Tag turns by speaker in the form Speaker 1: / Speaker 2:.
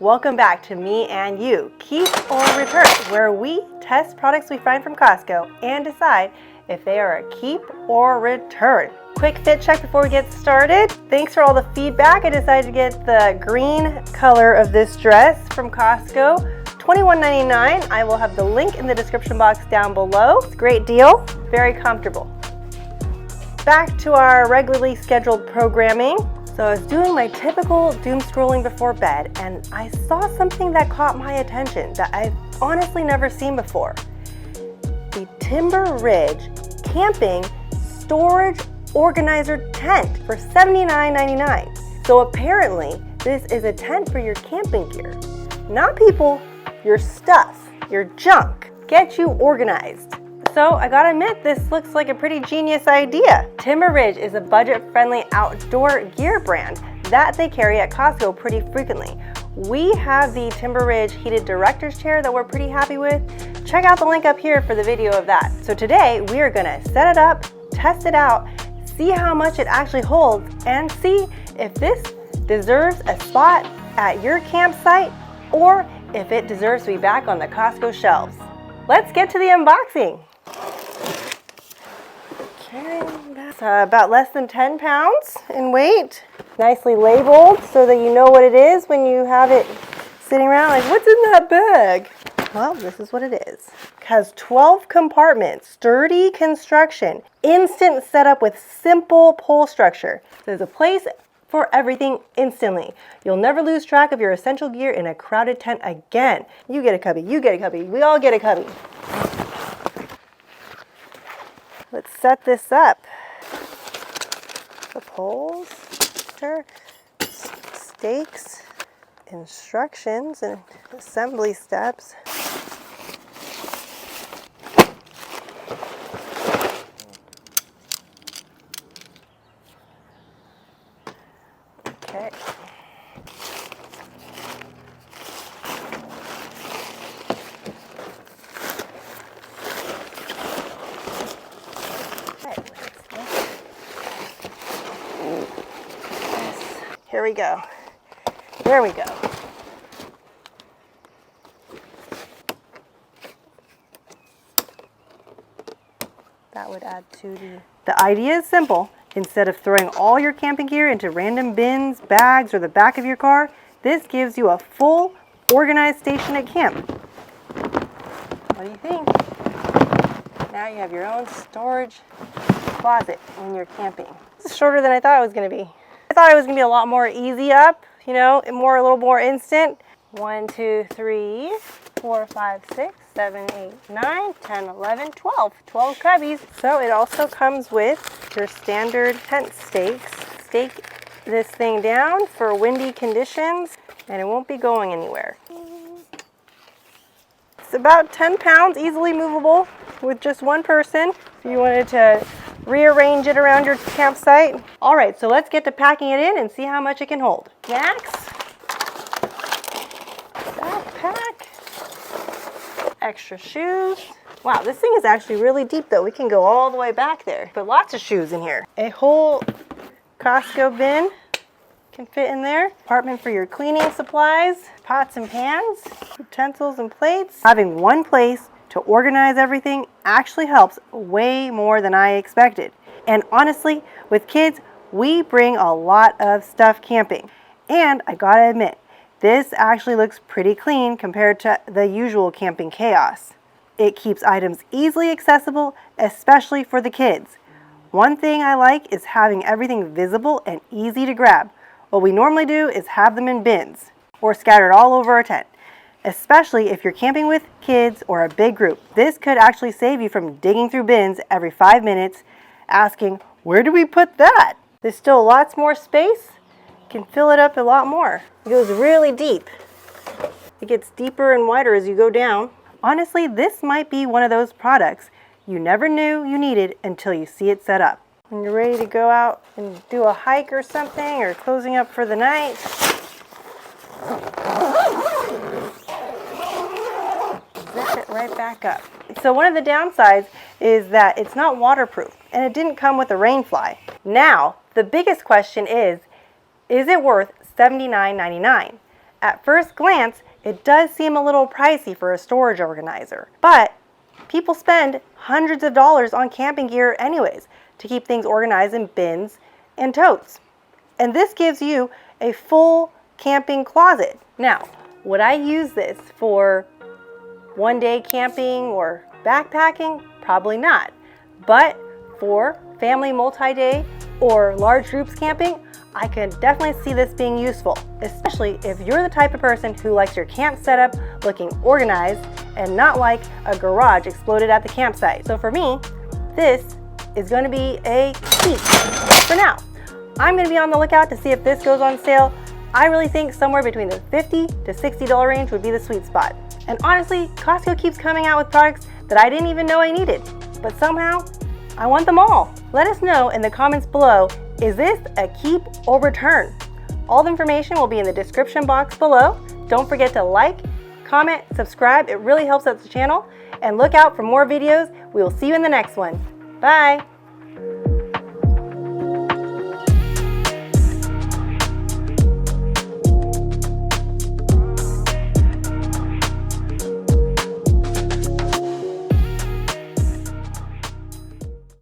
Speaker 1: Welcome back to Me and You, Keep or Return, where we test products we find from Costco and decide if they are a keep or return. Quick fit check before we get started. Thanks for all the feedback. I decided to get the green color of this dress from Costco. $21.99. I will have the link in the description box down below. It's a great deal, very comfortable. Back to our regularly scheduled programming. So I was doing my typical doom scrolling before bed and I saw something that caught my attention that I've honestly never seen before. The Timber Ridge Camping Storage Organizer Tent for $79.99. So apparently this is a tent for your camping gear. Not people, your stuff, your junk. Get you organized. So I gotta admit, this looks like a pretty genius idea. Timber Ridge is a budget-friendly outdoor gear brand that they carry at Costco pretty frequently. We have the Timber Ridge heated director's chair that we're pretty happy with. Check out the link up here for the video of that. So today we are gonna set it up, test it out, see how much it actually holds, and see if this deserves a spot at your campsite or if it deserves to be back on the Costco shelves. Let's get to the unboxing. That's about less than 10 pounds in weight. Nicely labeled so that you know what it is when you have it sitting around like, what's in that bag? Well, this is what it is. It has 12 compartments, sturdy construction, instant setup with simple pole structure. There's a place for everything instantly. You'll never lose track of your essential gear in a crowded tent again. You get a cubby, you get a cubby, we all get a cubby. Let's set this up. The poles, stakes, instructions, and assembly steps. Okay. Here we go. There we go. That would add to the idea is simple. Instead of throwing all your camping gear into random bins, bags, or the back of your car, this gives you a full, organized station at camp. What do you think? Now you have your own storage closet when you're camping. This is shorter than I thought it was going to be. I thought it was going to be a lot more easy up, you know, a little more instant. 1, 2, 3, 4, 5, 6, 7, 8, 9, 10, 11, 12. 12 cubbies. So it also comes with your standard tent stakes. Stake this thing down for windy conditions and it won't be going anywhere. It's about 10 pounds, easily movable with just one person. If you wanted to rearrange it around your campsite. All right, so let's get to packing it in and see how much it can hold. Snacks, backpack, extra shoes. Wow, this thing is actually really deep though. We can go all the way back there. Put lots of shoes in here. A whole Costco bin can fit in there. Compartment for your cleaning supplies, pots and pans, utensils and plates. Having one place to organize everything actually helps way more than I expected. And honestly, with kids, we bring a lot of stuff camping. And I gotta admit, this actually looks pretty clean compared to the usual camping chaos. It keeps items easily accessible, especially for the kids. One thing I like is having everything visible and easy to grab. What we normally do is have them in bins or scattered all over our tent. Especially if you're camping with kids or a big group. This could actually save you from digging through bins every 5 minutes, asking, where do we put that? There's still lots more space. You can fill it up a lot more. It goes really deep. It gets deeper and wider as you go down. Honestly, this might be one of those products you never knew you needed until you see it set up. When you're ready to go out and do a hike or something, or closing up for the night, zip it right back up. So one of the downsides is that it's not waterproof and it didn't come with a rain fly. Now, the biggest question is it worth $79.99? At first glance, it does seem a little pricey for a storage organizer, but people spend hundreds of dollars on camping gear anyways to keep things organized in bins and totes. And this gives you a full camping closet. Now, would I use this for one-day camping or backpacking? Probably not. But for family multi-day or large groups camping, I can definitely see this being useful, especially if you're the type of person who likes your camp setup looking organized and not like a garage exploded at the campsite. So for me, this is going to be a keep for now. I'm going to be on the lookout to see if this goes on sale. I really think somewhere between the $50 to $60 range would be the sweet spot. And honestly, Costco keeps coming out with products that I didn't even know I needed, but somehow I want them all. Let us know in the comments below, is this a keep or return? All the information will be in the description box below. Don't forget to like, comment, subscribe. It really helps out the channel. And look out for more videos. We will see you in the next one. Bye.